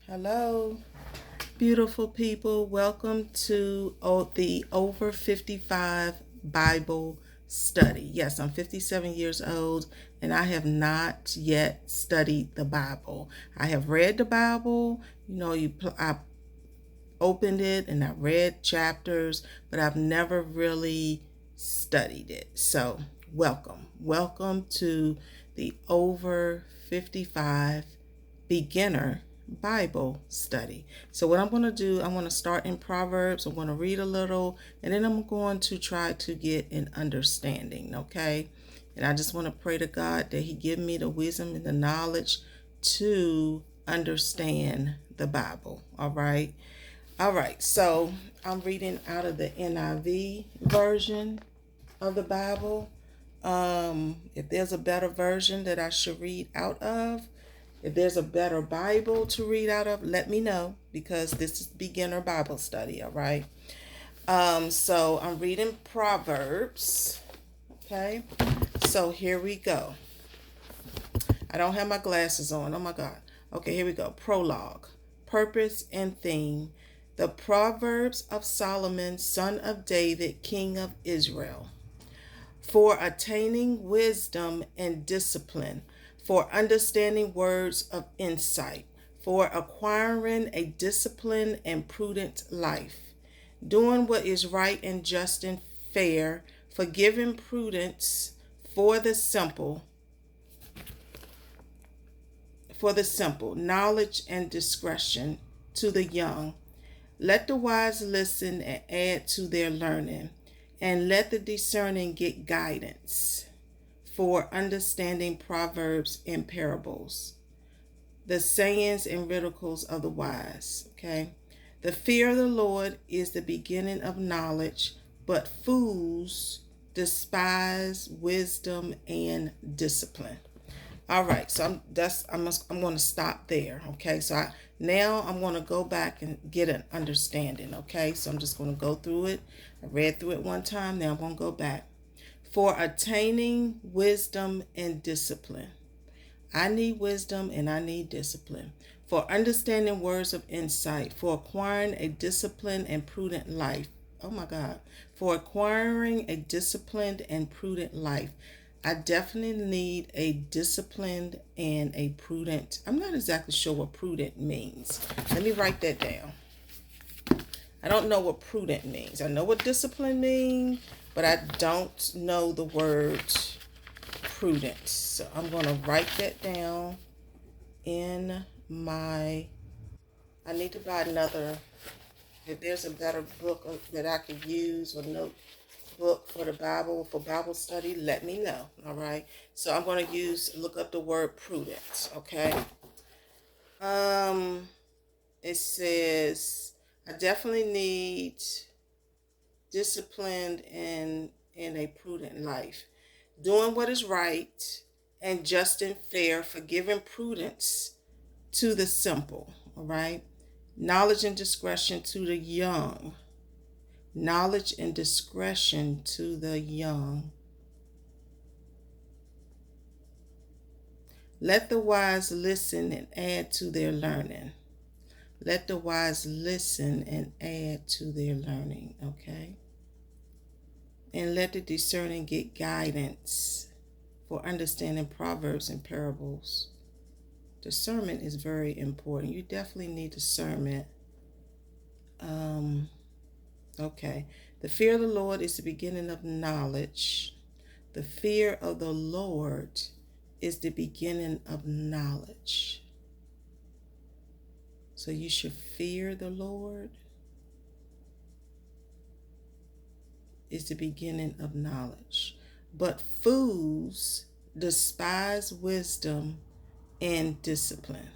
Hello, beautiful people. Welcome to the Over 55 Bible Study. Yes, I'm 57 years old and I have not yet studied the Bible. I have read the Bible. I opened it and I read chapters, but I've never really studied it. So, welcome to the Over 55 Beginner Bible Study. So what I'm going to do, I'm going to start in Proverbs. I'm going to read a little, and then I'm going to try to get an understanding, okay? And I just want to pray to God that He give me the wisdom and the knowledge to understand the Bible, all right? All right, so I'm reading out of the NIV version of the Bible. If there's a better version that I should read out of, if there's a better Bible to read out of, let me know, because this is beginner Bible study, all right? So I'm reading Proverbs, okay? So here we go. I don't have my glasses on. Oh my God. Okay, here we go. Prologue, purpose and theme. The Proverbs of Solomon, son of David, king of Israel. For attaining wisdom and discipline, for understanding words of insight, for acquiring a disciplined and prudent life, doing what is right and just and fair, for giving prudence for the simple, knowledge and discretion to the young. Let the wise listen and add to their learning, and let the discerning get guidance for understanding proverbs and parables, the sayings and riddles of the wise. Okay. The fear of the Lord is the beginning of knowledge, but fools despise wisdom and discipline. All right, so I'm going to stop there. Okay, so now I'm going to go back and get an understanding. Okay, so I'm just going to go through it. I read through it one time. Now I'm going to go back. For attaining wisdom and discipline, I need wisdom and I need discipline. For understanding words of insight, for acquiring a disciplined and prudent life. Oh my God. For acquiring a disciplined and prudent life. I definitely need a disciplined and a prudent. I'm not exactly sure what prudent means. Let me write that down. I don't know what prudent means. I know what discipline means, but I don't know the word prudent. So I'm going to write that down in my, I need to buy another, if there's a better book that I could use or notebook for the Bible, for Bible study, let me know. All right. So I'm going to look up the word prudence. Okay. It says, I definitely need disciplined and a prudent life. Doing what is right and just and fair, forgiving prudence to the simple. All right. Knowledge and discretion to the young. Knowledge and discretion to the young. Let the wise listen and add to their learning. Let the wise listen and add to their learning, okay? And let the discerning get guidance for understanding proverbs and parables. Discernment is very important. You definitely need discernment. Okay. The fear of the Lord is the beginning of knowledge. The fear of the Lord is the beginning of knowledge. So you should fear the Lord is the beginning of knowledge. But fools despise wisdom and discipline.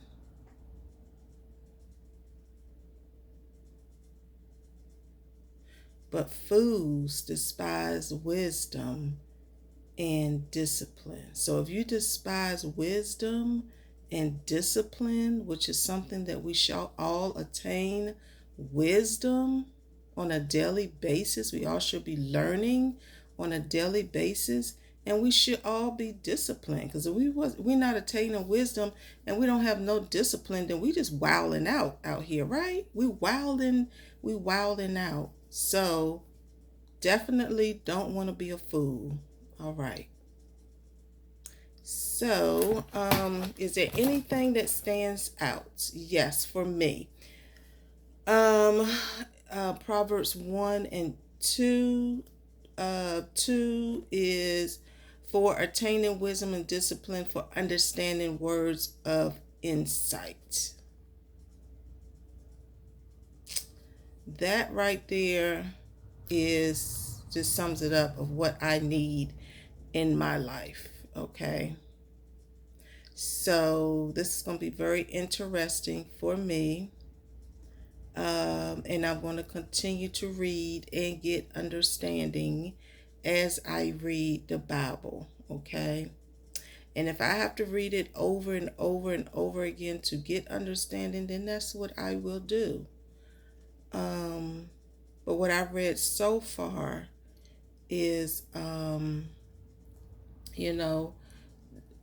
But fools despise wisdom and discipline. So if you despise wisdom and discipline, which is something that we shall all attain, wisdom on a daily basis, we all should be learning on a daily basis. And we should all be disciplined, because if we're not attaining wisdom and we don't have no discipline, then we just wilding out here, right? We wilding out. So definitely don't want to be a fool. All right. So, is there anything that stands out? Yes, for me. Um, Proverbs 1 and 2. 2 is for attaining wisdom and discipline, for understanding words of insight. That right there is just sums it up of what I need in my life. Okay. So this is going to be very interesting for me. And I'm going to continue to read and get understanding as I read the Bible. Okay. And if I have to read it over and over and over again to get understanding, then that's what I will do. But what I've read so far is, you know,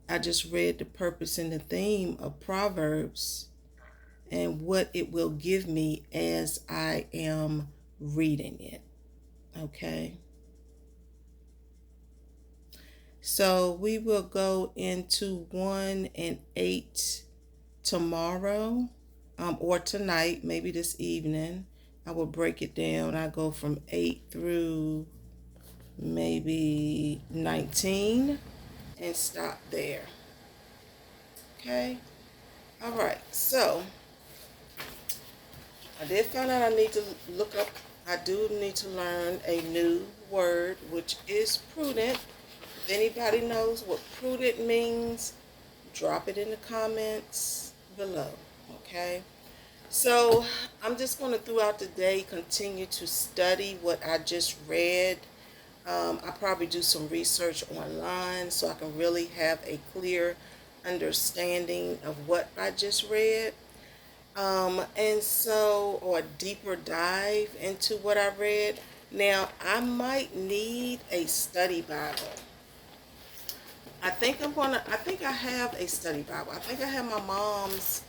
I just read the purpose and the theme of Proverbs and what it will give me as I am reading it. Okay. So we will go into 1 and 8 tomorrow, or tonight, maybe this evening. I will break it down. I go from 8 through maybe 19 and stop there. Okay. All right. So I did find out I need to look up, I do need to learn a new word, which is prudent. If anybody knows what prudent means, drop it in the comments below. Okay. So I'm just going to throughout the day continue to study what I just read. I'll probably do some research online so I can really have a clear understanding of what I just read. And so, or a deeper dive into what I read. Now, I might need a study Bible. I think I have a study Bible. I think I have my mom's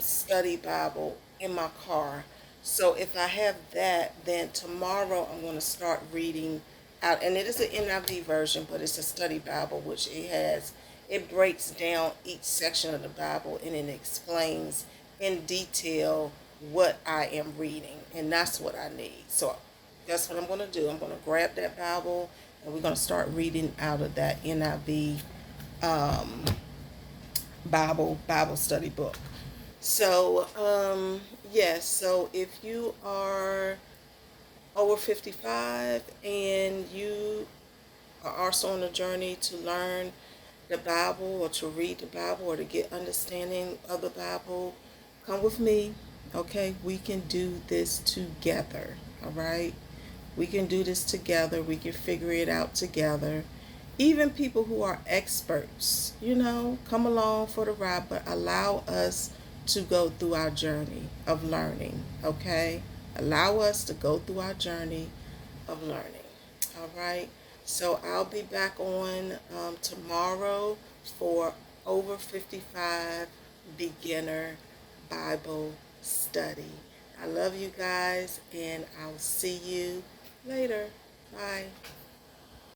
study Bible in my car. So if I have that, then tomorrow I'm going to start reading out. And it is an NIV version, but it's a study Bible, which it breaks down each section of the Bible and it explains in detail what I am reading. And that's what I need. So that's what I'm going to do. I'm going to grab that Bible and we're going to start reading out of that NIV Bible study book. So, yes, so if you are over 55 and you are also on a journey to learn the Bible or to read the Bible or to get understanding of the Bible, come with me. Okay, we can do this together. All right, we can do this together. We can figure it out together. Even people who are experts, come along for the ride, but allow us to go through our journey of learning. Okay, allow us to go through our journey of learning. All right. So I'll be back on tomorrow for over 55 beginner Bible study. I love you guys and I'll see you later. Bye.